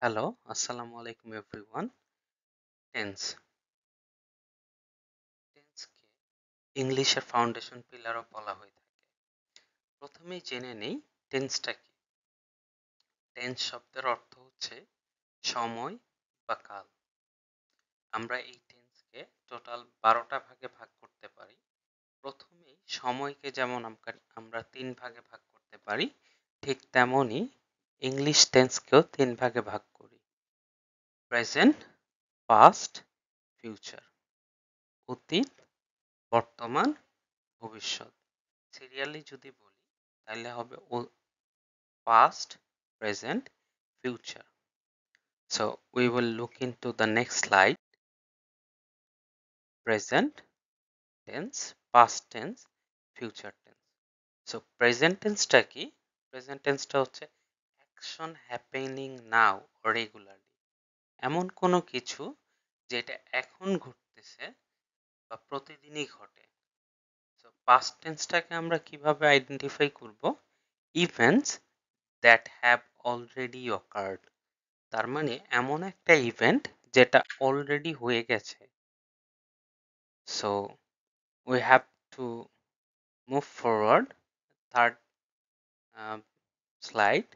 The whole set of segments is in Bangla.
হ্যালো, আসসালামু আলাইকুম এভরিওয়ান। টেন্স টেন্সকে ইংলিশের ফাউন্ডেশন পিলারও বলা হয়ে থাকে। প্রথমেই জেনে নেই টেন্সটা কি। টেন্স শব্দের অর্থ হচ্ছে সময় বা কাল। আমরা এই টেন্সকে টোটাল 12টা ভাগে ভাগ করতে পারি। প্রথমেই সময়কে যেমন আমরা 3 ভাগে ভাগ করতে পারি, ঠিক তেমনই ইংলিশ টেন্সকেও 3 ভাগে ভাগ করি। Present, past, future. অতীত, বর্তমান, ভবিষ্যৎ। সিরিয়ালি যদি বলি তাহলে হবে past, present, future. So we will look into the next slide. Present tense, past tense, future tense. So present tense টা কি? Present tense টা হচ্ছে action happening now or regularly. এমন কোনো কিছু যেটা এখন ঘটতেছে বা প্রতিদিনই ঘটে। So past tense টাকে আমরা কিভাবে আইডেন্টিফাই করব? Events that have already occurred. তার মানে এমন একটা ইভেন্ট যেটা অলরেডি হয়ে গেছে। So we have to move forward. Third slide,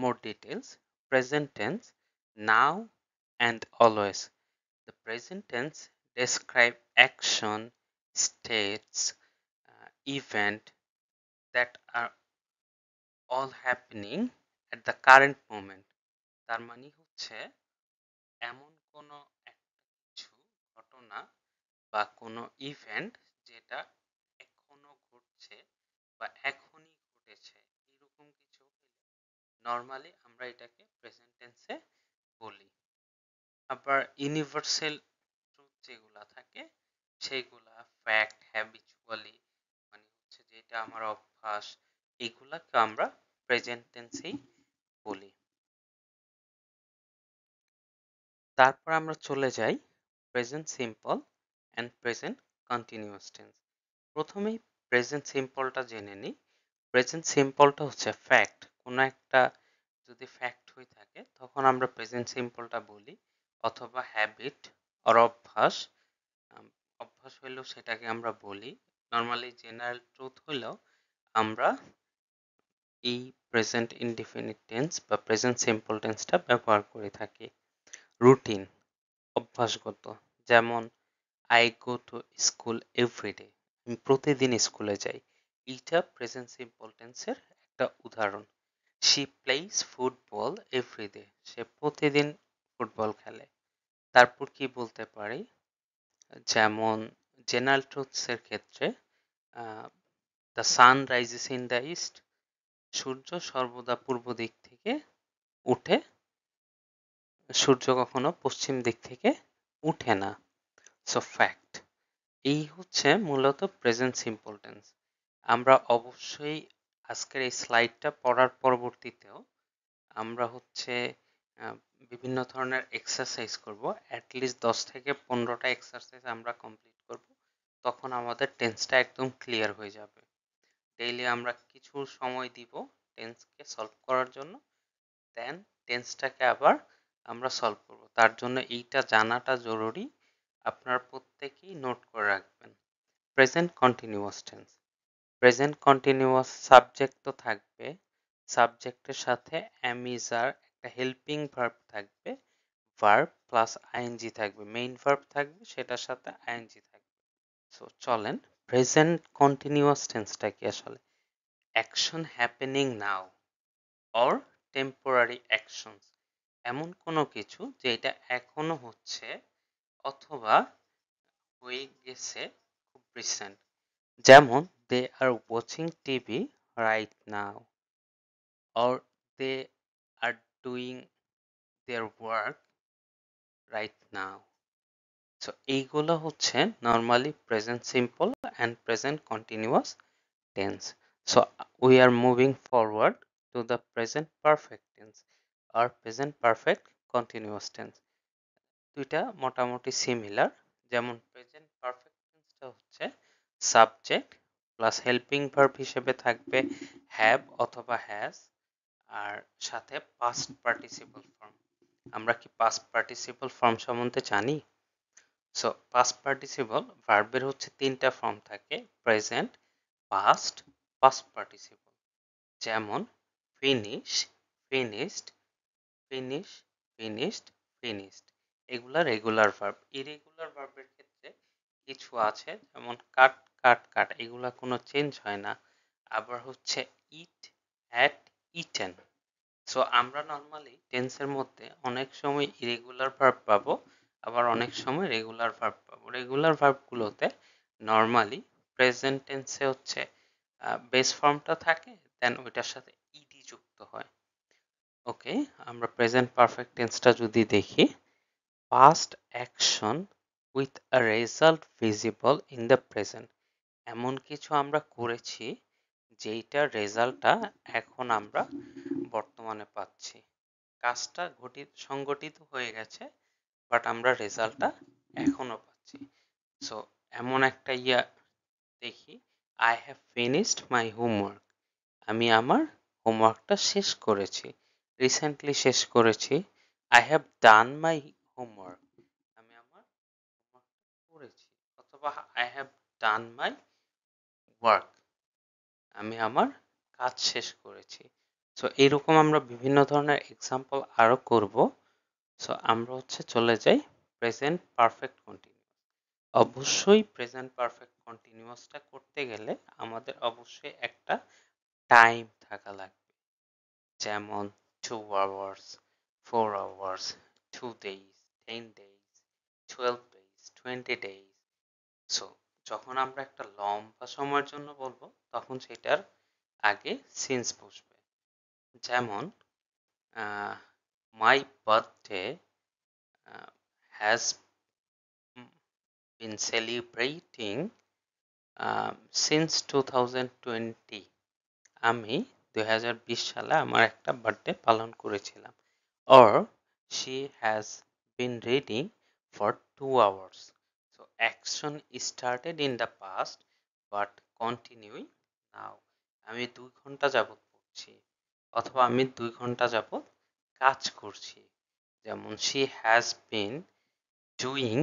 more details. Present tense, now and always. The present tense describe action, states, event that are all happening at the current moment. তার মানে হচ্ছে এমন কোনো একটা কিছু ঘটনা বা কোনো ইভেন্ট যেটা এখনো ঘটছে বা এখনই ঘটেছে, এরকম কিছু নর্মালি আমরা এটাকে প্রেজেন্ট টেন্সে বলি। আবার ইউনিভার্সাল ট্রুথ যেগুলা থাকে সেইগুলা ফ্যাক্ট, হ্যাবিচুয়ালি, মানে হচ্ছে যেটা আমার অভ্যাস, এগুলাকে আমরা প্রেজেন্ট টেন্সেই বলি। তারপর আমরা চলে যাই present simple and present continuous tense. প্রথমেই প্রেজেন্ট সিম্পলটা জেনে নিই। প্রেজেন্ট সিম্পলটা হচ্ছে ফ্যাক্ট। কোনো একটা যদি ফ্যাক্ট হয়ে থাকে তখন আমরা প্রেজেন্ট সিম্পলটা বলি, অথবা হ্যাবিট আর অভ্যাস। অভ্যাস হইলেও সেটাকে আমরা বলি। নর্মালি জেনারেল ট্রুথ হইলেও আমরা এই প্রেজেন্ট ইনডিফিনিট টেন্স বা প্রেজেন্ট সিম্পল টেন্সটা ব্যবহার করে থাকি। রুটিন, অভ্যাসগত, যেমন I go to school every day, আমি প্রতিদিন স্কুলে যাই। এইটা প্রেজেন্ট সিম্পল টেন্সের একটা উদাহরণ। শি প্লেইজ ফুটবল এভরিডে, সে প্রতিদিন ফুটবল খেলে। তারপর কি বলতে পারি, যেমন জেনারেল ট্রুথসের ক্ষেত্রে the sun rises in the east, সূর্য সর্বদা পূর্ব দিক থেকে উঠে, সূর্য কখনো পশ্চিম দিক থেকে উঠে না। So fact. এই হচ্ছে মূলত প্রেজেন্ট সিম্পল টেন্স। আমরা অবশ্যই আজকের এই স্লাইডটা পড়ার পরবর্তীতেও আমরা হচ্ছে বিভিন্ন ধরনের এক্সারসাইজ করব। অ্যাটলিস্ট 10 থেকে 15টা এক্সারসাইজ আমরা কমপ্লিট করব। তখন আমাদের টেন্সটা একদম ক্লিয়ার হয়ে যাবে। ডেইলি আমরা কিছু সময় দিব টেন্সকে সলভ করার জন্য, দেন টেন্সটাকে আবার আমরা সলভ করব। তার জন্য এইটা জানাটা জরুরি। আপনারা প্রত্যেকেই নোট করে রাখবেন। Present continuous tense. Present continuous subject তো থাকবে, সাবজেক্টের সাথে অ্যামিজার একটা হেল্পিং ভার্ব থাকবে, ভার্ব প্লাস আইএনজি থাকবে, মেইন ভার্ব থাকবে, সেটার সাথে আইএনজি থাকবে। সো চলেন, প্রেজেন্ট কন্টিনিউয়াস টেন্সটা কি আসলে? Action happening now or temporary actions, এমন কোনো কিছু যেটা এখনো হচ্ছে অথবা হয়ে গেছে খুব রিসেন্ট। যেমন they are watching TV right now, or they are doing their work right now. So এইগুলো হচ্ছে normally present simple and present continuous tense. So we are moving forward to the present perfect tense or present perfect continuous tense. দুইটা মোটামুটি সিমিলার। যেমন প্রেজেন্ট পারফেক্ট টেন্সটা হচ্ছে সাবজেক্ট প্লাস হেল্পিং ভার্ব হিসেবে থাকবে হ্যাভ অথবা হ্যাজ, আর সাথে পাস্ট পার্টিসিপল ফর্ম। আমরা কি পাস্ট পার্টিসিপল ফর্ম সম্বন্ধে জানি? সো পাস্ট পার্টিসিপল ভার্বের হচ্ছে তিনটা ফর্ম থাকে, প্রেজেন্ট, পাস্ট, পাস্ট পার্টিসিপল। যেমন finish, finished, finish, finished, finished. এগুলা রেগুলার ভার্ব। ইরেগুলার ভার্বের ক্ষেত্রে কিছু আছে, যেমন কাট, কাট, কাট, এগুলা কোনো চেঞ্জ হয় না। আবার হচ্ছে ইট, হ্যাড, ইটেন। সো আমরা নর্মালি টেন্সের মধ্যে অনেক সময় ইরেগুলার ভার্ব পাবো, আবার অনেক সময় রেগুলার ভার্ব পাবো। রেগুলার ভার্বগুলোতে নর্মালি প্রেজেন্ট টেন্সে হচ্ছে বেস ফর্মটা থাকে, দেন ওইটার সাথে ইডি যুক্ত হয়। ওকে, আমরা প্রেজেন্ট পারফেক্ট টেন্সটা যদি দেখি, past action with a result visible in the present. এমন কিছু আমরা করেছি যেইটার রেজাল্টটা এখন আমরা বর্তমানে পাচ্ছি। কাজটা সংগঠিত হয়ে গেছে, বাট আমরা রেজাল্টটা এখনো পাচ্ছি। সো এমন একটা দেখি, I have finished my homework. আমি আমার হোমওয়ার্কটা শেষ করেছি, রিসেন্টলি শেষ করেছি। I have done my homework. আমি আমার হোমওয়ার্কটা করেছি। অথবা I have done my work. আমি আমার কাজ শেষ করেছি। সো এরকম আমরা বিভিন্ন ধরনের এক্সাম্পল আরো করব। সো আমরা হচ্ছে চলে যাই প্রেজেন্ট পারফেক্ট কন্টিনিউয়াস। অবশ্যই প্রেজেন্ট পারফেক্ট কন্টিনিউয়াসটা করতে গেলে আমাদের অবশ্যই একটা টাইম থাকা লাগবে। যেমন 2 hours, 4 hours, 2 days, 10 days, 12 days, 20 days. So যখন আমরা একটা লম্বা সময়ের জন্য বলবো, তখন সেটার আগে সিন্স বসবে। যেমন my birthday has been celebrating since 2020. আমি 2020 সালে আমার একটা বার্থডে পালন করেছিলাম। Or she has been reading for 2 hours. So action started in the past but continuing now. আমি 2 ঘন্টা যাবত পড়ছি, অথবা আমি 2 ঘন্টা যাবত কাজ করছি। যেমন she has been doing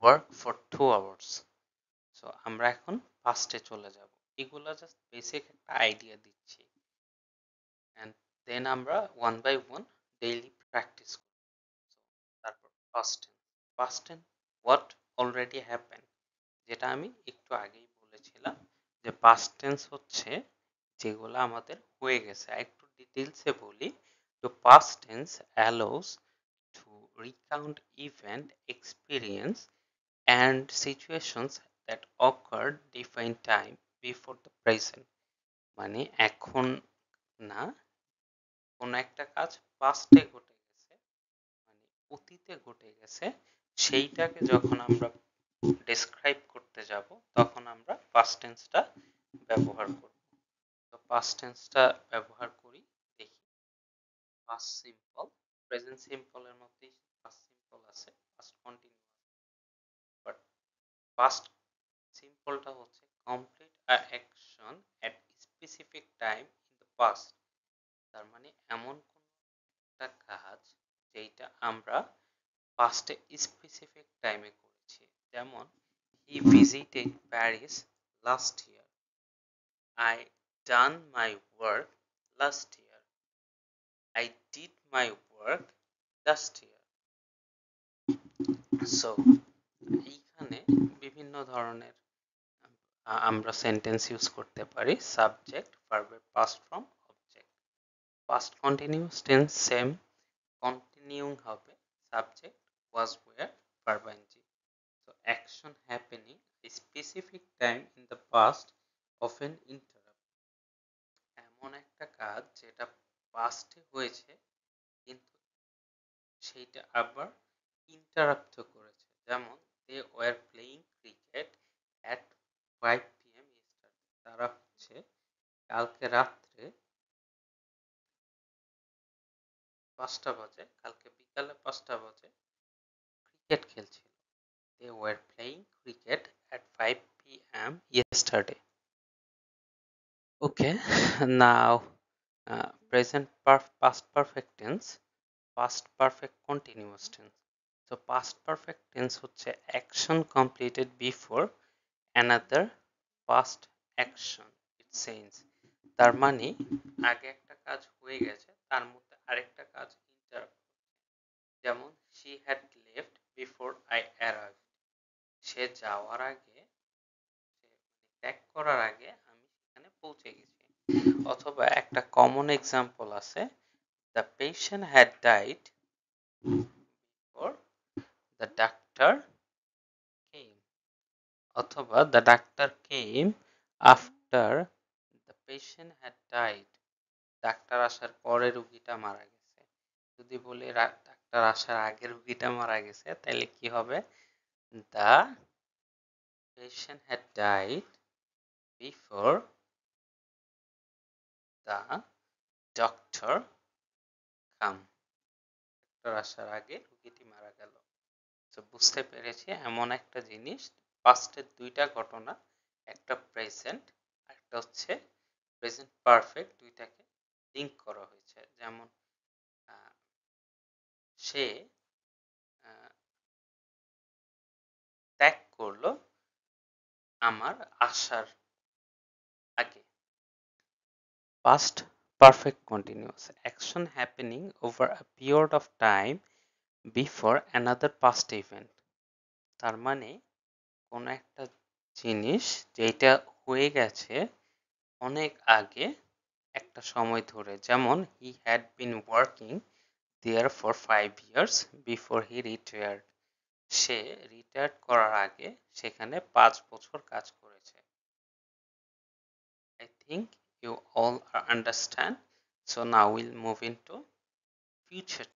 work for 2 hours. So আমরা এখন পাস্টে চলে যাব। এগুলো জাস্ট বেসিক একটা আইডিয়া দিচ্ছি, এন্ড দেন আমরা one by one daily practice করব। তারপর past tense, past tense what already happen, যেটা আমি একটু আগেই বলেছিলাম যে পাস্ট টেন্স হচ্ছে যেগুলো আমাদের হয়ে গেছে। একটু ডিটেইলসে বলি, তো past tense allows to recount event, experience and situations that occurred defined time before the present। মানে এখন না, কোন একটা কাজ পাস্টে ঘটে গেছে, মানে অতীতে ঘটে গেছে, সেইটাকে যখন আমরা ডেসক্রাইব করতে যাব, তখন আমরা পাস্ট টেন্সটা ব্যবহার করব। তো পাস্ট টেন্সটা ব্যবহার করি, দেখি। পাস্ট সিম্পল, প্রেজেন্ট সিম্পলের মধ্যেই পাস্ট সিম্পল আছে, পাস্ট কন্টিনিউয়াস। বাট পাস্ট সিম্পলটা হচ্ছে complete a action at specific time in the past. তার মানে এমন কোন একটা কাজ যেটা আমরা পাস্টে স্পেসিফিক টাইমে করেছি। যেমন he visited Paris last year, I done my work last year, I did my work last year. So এইখানে বিভিন্ন ধরনের আমরা সেন্টেন্স ইউজ করতে পারি, সাবজেক্ট, ভার্বের past form, object. Past continuous tense same, continuing হবে subject, was, were, verb ING. So action happening specific time in the past often interrupt. এমন একটা কাজ যেটা পাস্টে হয়েছে কিন্তু সেইটা আবার ইন্টারাপ্ট করেছে। যেমন they were playing cricket at 5 PM yesterday। তারা হচ্ছে কালকে রাত্রে 5টা বাজে, কালকে বিকালে 5টা বাজে ক্রিকেট খেলছিল। They were playing cricket at 5 PM yesterday. Okay, now present past perfect tense. past perfect continuous tense. So past perfect tense হচ্ছে action completed before another past action it says। তার মানে আগে একটা কাজ হয়ে গেছে তার মধ্যে আরেকটা কাজ ইন্টারাপ্ট। যেমন she had left before I arrived, সে যাওয়ার আগে, সে ত্যাগ করার আগে আমি সেখানে পৌঁছে গেছি। অথবা একটা কমন এক্সাম্পল আছে, the patient had died before the doctor came, অথবা the doctor came after the patient had died, doctor আসার পরে রুগীটা মারা গেছে। যদি বলি ডাক্তার আসার আগে রুগীটা মারা গেছে তাহলে কি হবে, the patient had died before the doctor come, doctor আসার আগে রুগীটি মারা গেল। তো বুঝতে পেরেছি এমন একটা জিনিস, পাস্টের দুইটা ঘটনা, একটা প্রেজেন্ট একটা হচ্ছে প্রেজেন্ট পারফেক্ট, দুইটাকে লিঙ্ক করা হয়েছে। যেমন সে ত্যাগ করলো আমার আসার আগে। Past perfect continuous, action happening over a period of time before another past event। তার মানে কোন একটা জিনিস যেটা হয়ে গেছে অনেক আগে একটা সময় ধরে। যেমন he had been working there for 5 years before he retired, say retire করার আগে সেখানে 5 বছর কাজ করেছে। I think you all understand. So now we'll move into future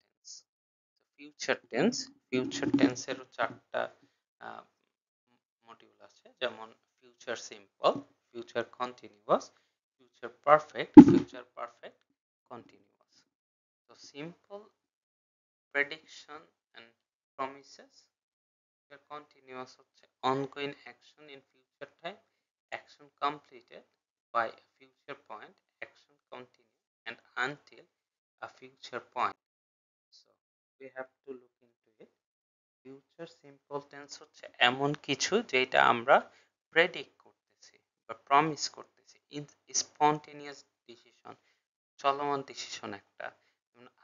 tense. Future tense এরও চারটা মডিউল আছে, যেমন future simple, future continuous, future perfect continuous। So simple, prediction and promises। Future continuous হচ্ছে ongoing action in future time, action completed by a future point, action continue and until a future point। So we have to look into it। Future simple tense হচ্ছে এমন কিছু যেটা আমরা প্রেডিক্ট করতেছি বা প্রমিস করতেছি, স্পন্টেনিয়াস ডিসিশন, চলমান ডিসিশন একটা।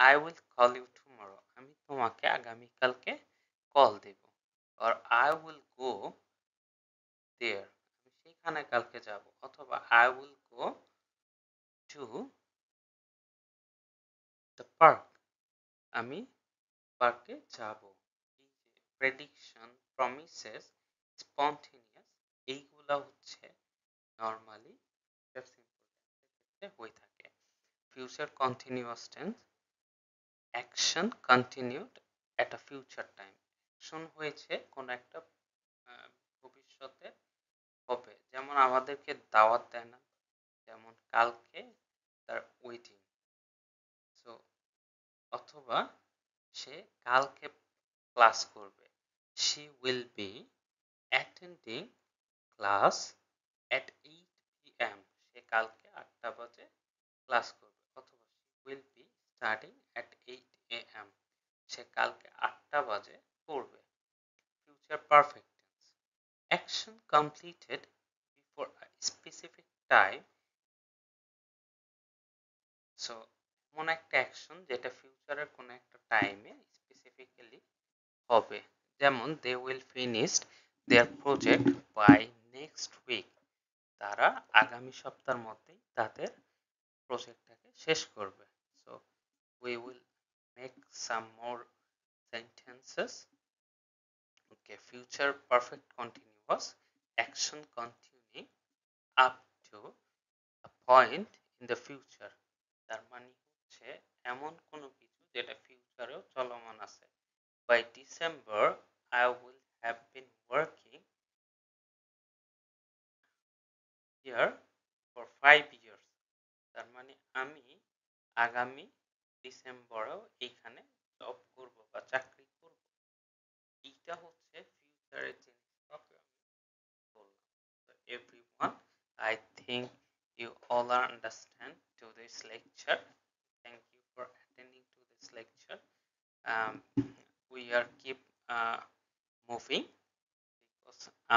I will call you tomorrow, আমি তোমাকে আগামীকালকে কল দেব। আর আই উইল গো দেয়ার, আমি সেখানে কালকে যাব। অথবা I will go to the park, আমি পার্কে যাব। প্রেডিকশন, প্রমিসেস, স্পন্টেনিয়াস, এইগুলা হচ্ছে নর্মালি হয়ে থাকে। Future continuous tense, action continued at a future time, action হয়েছে কোন একটা ভবিষ্যতে হবে। যেমন আমাদেরকে দাওয়াত দেয় না, যেমন কালকে তার ওয়েটিং। সো অথবা সে কালকে ক্লাস করবে, she will be attending class at 8 p.m. সে কালকে 8টা বাজে ক্লাস করবে। অথবা she will be studying at 8 a.m. সে কালকে 8টা বাজে পড়বে। Future perfect tense, action completed before a specific time. So এমন একটা অ্যাকশন যেটা ফিউচারের কোন একটা টাইমে স্পেসিফিক্যালি হবে। যেমন they will finish their project by next week, তারা আগামী সপ্তাহের মধ্যেই তাদের প্রজেক্টটাকে শেষ করবে। So we will make some more sentences. Okay, future perfect continuous, action continuing up to a point in the future। তার মানে হচ্ছে এমন কোনো কিছু যেটা ফিউচারেও চলমান আছে। By December I will have been working here for 5 years। তার মানে আমি আগামী ডিসেম্বরেও এইখানে জব করব বা চাকরি করব। এইটা হচ্ছে ফিউচারের জিনিসটাকে আমি বললাম। So everyone, I think you all understand to this lecture. Thank you for attending to this lecture. We are keep moving,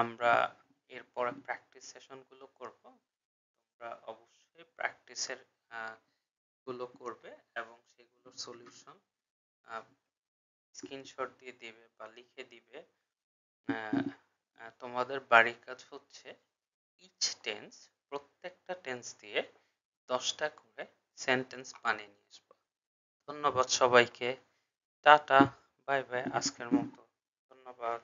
আমরা এরপরে প্র্যাকটিস সেশনগুলো করব। তোমরা অবশ্যই প্র্যাকটিসের গুলো করবে এবং সেগুলোর সলিউশন স্ক্রিনশট দিয়ে দিবে বা লিখে দিবে। তোমাদের বাড়ির কাজ হচ্ছে ইচ টেন্স, প্রত্যেকটা টেন্স দিয়ে 10টা করে সেন্টেন্স বানিয়ে নিয়ে আসবো। ধন্যবাদ সবাইকে, টাটা, বাই বাই, আজকের মতো ধন্যবাদ।